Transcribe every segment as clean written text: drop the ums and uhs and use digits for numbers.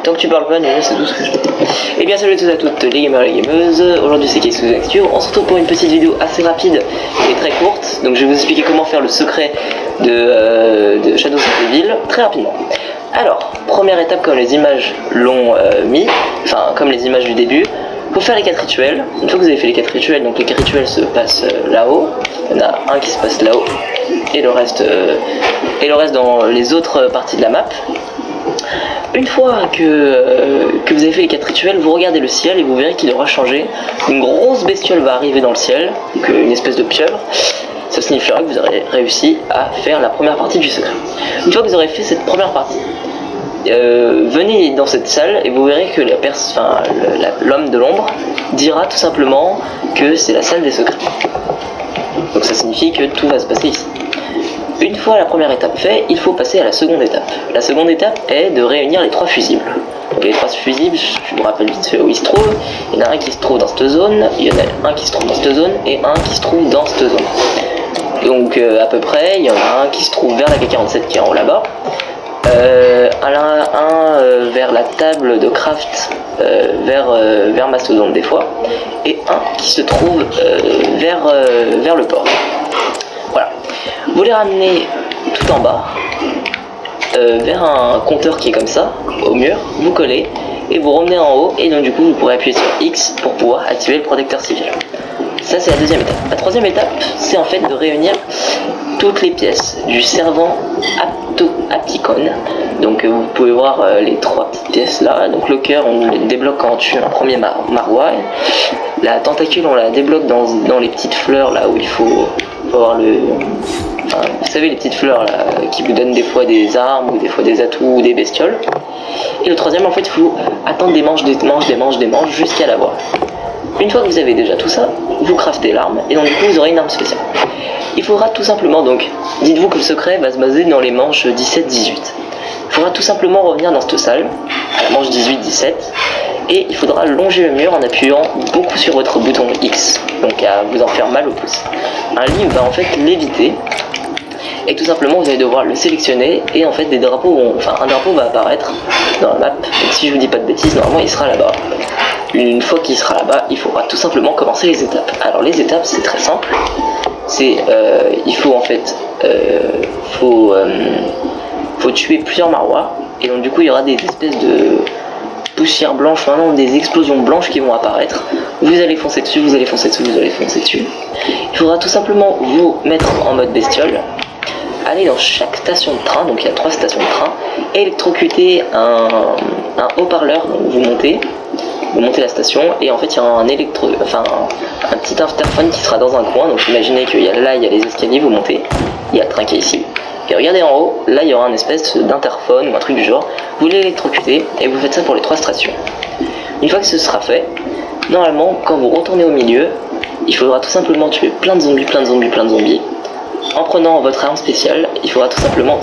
Tant que tu parles pas, c'est tout ce que je dis. Et bien salut à tous et à toutes les gamers et les gameuses. Aujourd'hui c'est Keisuke Actu. On se retrouve pour une petite vidéo assez rapide et très courte. Donc je vais vous expliquer comment faire le secret de Shadows of the Ville très rapidement. Alors, première étape comme les images l'ont mis, enfin comme les images du début, faut faire les 4 rituels. Une fois que vous avez fait les 4 rituels, donc les 4 rituels se passent là-haut. Il y en a un qui se passe là-haut et le reste dans les autres parties de la map. Une fois que vous avez fait les 4 rituels, vous regardez le ciel et vous verrez qu'il aura changé. Une grosse bestiole va arriver dans le ciel, donc une espèce de pieuvre. Ça signifiera que vous aurez réussi à faire la première partie du secret. Une fois que vous aurez fait cette première partie, venez dans cette salle et vous verrez que l'homme de l'ombre dira tout simplement que c'est la salle des secrets. Donc ça signifie que tout va se passer ici. Une fois la première étape faite, il faut passer à la seconde étape. La seconde étape est de réunir les 3 fusibles. Donc les 3 fusibles, je vous rappelle vite fait où ils se trouvent. Il y en a un qui se trouve dans cette zone, il y en a un qui se trouve dans cette zone et un qui se trouve dans cette zone. Donc à peu près, il y en a un qui se trouve vers la K47 qui est en haut là-bas. Un vers la table de craft vers Mastodonte des fois. Et un qui se trouve vers le port. Voilà. Vous les ramenez tout en bas, vers un compteur qui est comme ça, au mur, vous collez, et vous revenez en haut, et donc du coup vous pourrez appuyer sur X pour pouvoir activer le protecteur civil. Ça c'est la deuxième étape. La troisième étape, c'est en fait de réunir toutes les pièces du servant Apticon. Donc vous pouvez voir les 3 petites pièces là. Donc le cœur on le débloque quand on tue un premier marois. La tentacule on la débloque dans les petites fleurs là où il faut avoir vous savez les petites fleurs là qui vous donnent des fois des armes ou des fois des atouts ou des bestioles. Et le troisième en fait il faut attendre des manches jusqu'à l'avoir. Une fois que vous avez déjà tout ça, vous craftez l'arme et donc du coup vous aurez une arme spéciale. Il faudra tout simplement donc, dites-vous que le secret va se baser dans les manches 17-18. Il faudra tout simplement revenir dans cette salle, à la manche 18-17, et il faudra longer le mur en appuyant beaucoup sur votre bouton X, donc à vous en faire mal au pouce. Un livre va en fait l'éviter, et tout simplement vous allez devoir le sélectionner, et en fait un drapeau va apparaître dans la map, donc si je vous dis pas de bêtises, normalement il sera là-bas. Une fois qu'il sera là-bas, il faudra tout simplement commencer les étapes. Alors les étapes c'est très simple, il faut en fait faut tuer plusieurs marois, et donc du coup il y aura des espèces de poussières blanches, maintenant des explosions blanches qui vont apparaître. Vous allez foncer dessus, vous allez foncer dessus, vous allez foncer dessus. Il faudra tout simplement vous mettre en mode bestiole, aller dans chaque station de train, donc il y a 3 stations de train, électrocuter un haut-parleur, donc vous montez la station et en fait il y aura un petit interphone qui sera dans un coin. Donc imaginez qu'il y a là il y a les escaliers, vous montez, il y a le train qui est ici, et regardez en haut, là il y aura une espèce d'interphone ou un truc du genre, vous l'électrocutez et vous faites ça pour les 3 stations. Une fois que ce sera fait, normalement quand vous retournez au milieu, il faudra tout simplement tuer plein de zombies. En prenant votre arme spéciale, il faudra tout simplement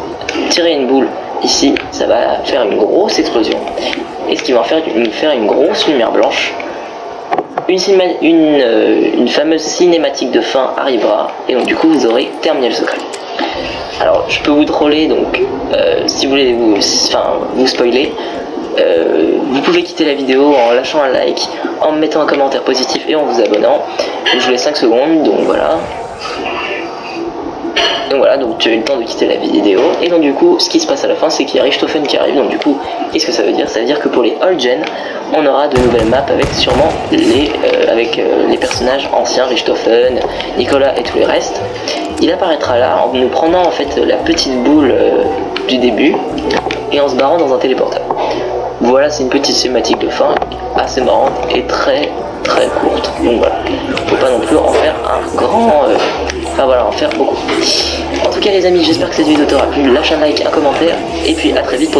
tirer une boule ici, ça va faire une grosse explosion. Et ce qui va faire une grosse lumière blanche. Une fameuse cinématique de fin arrivera, et donc du coup vous aurez terminé le secret. Alors je peux vous troller, donc si vous voulez vous spoiler, vous pouvez quitter la vidéo en lâchant un like, en me mettant un commentaire positif et en vous abonnant. Je vous laisse 5 secondes, donc voilà. Donc tu as eu le temps de quitter la vidéo, et donc du coup ce qui se passe à la fin c'est qu'il y a Richthofen qui arrive. Donc du coup qu'est-ce que ça veut dire? Ça veut dire que pour les old gen on aura de nouvelles maps avec sûrement les personnages anciens, Richthofen, Nicolas et tous les restes. Il apparaîtra là en nous prenant en fait la petite boule du début et en se barrant dans un téléporteur. Voilà, c'est une petite cinématique de fin assez marrante et très courte. Donc voilà, faut pas non plus en faire un grand en faire beaucoup. En tout cas les amis, j'espère que cette vidéo t'aura plu. Lâche un like, un commentaire, et puis à très vite pour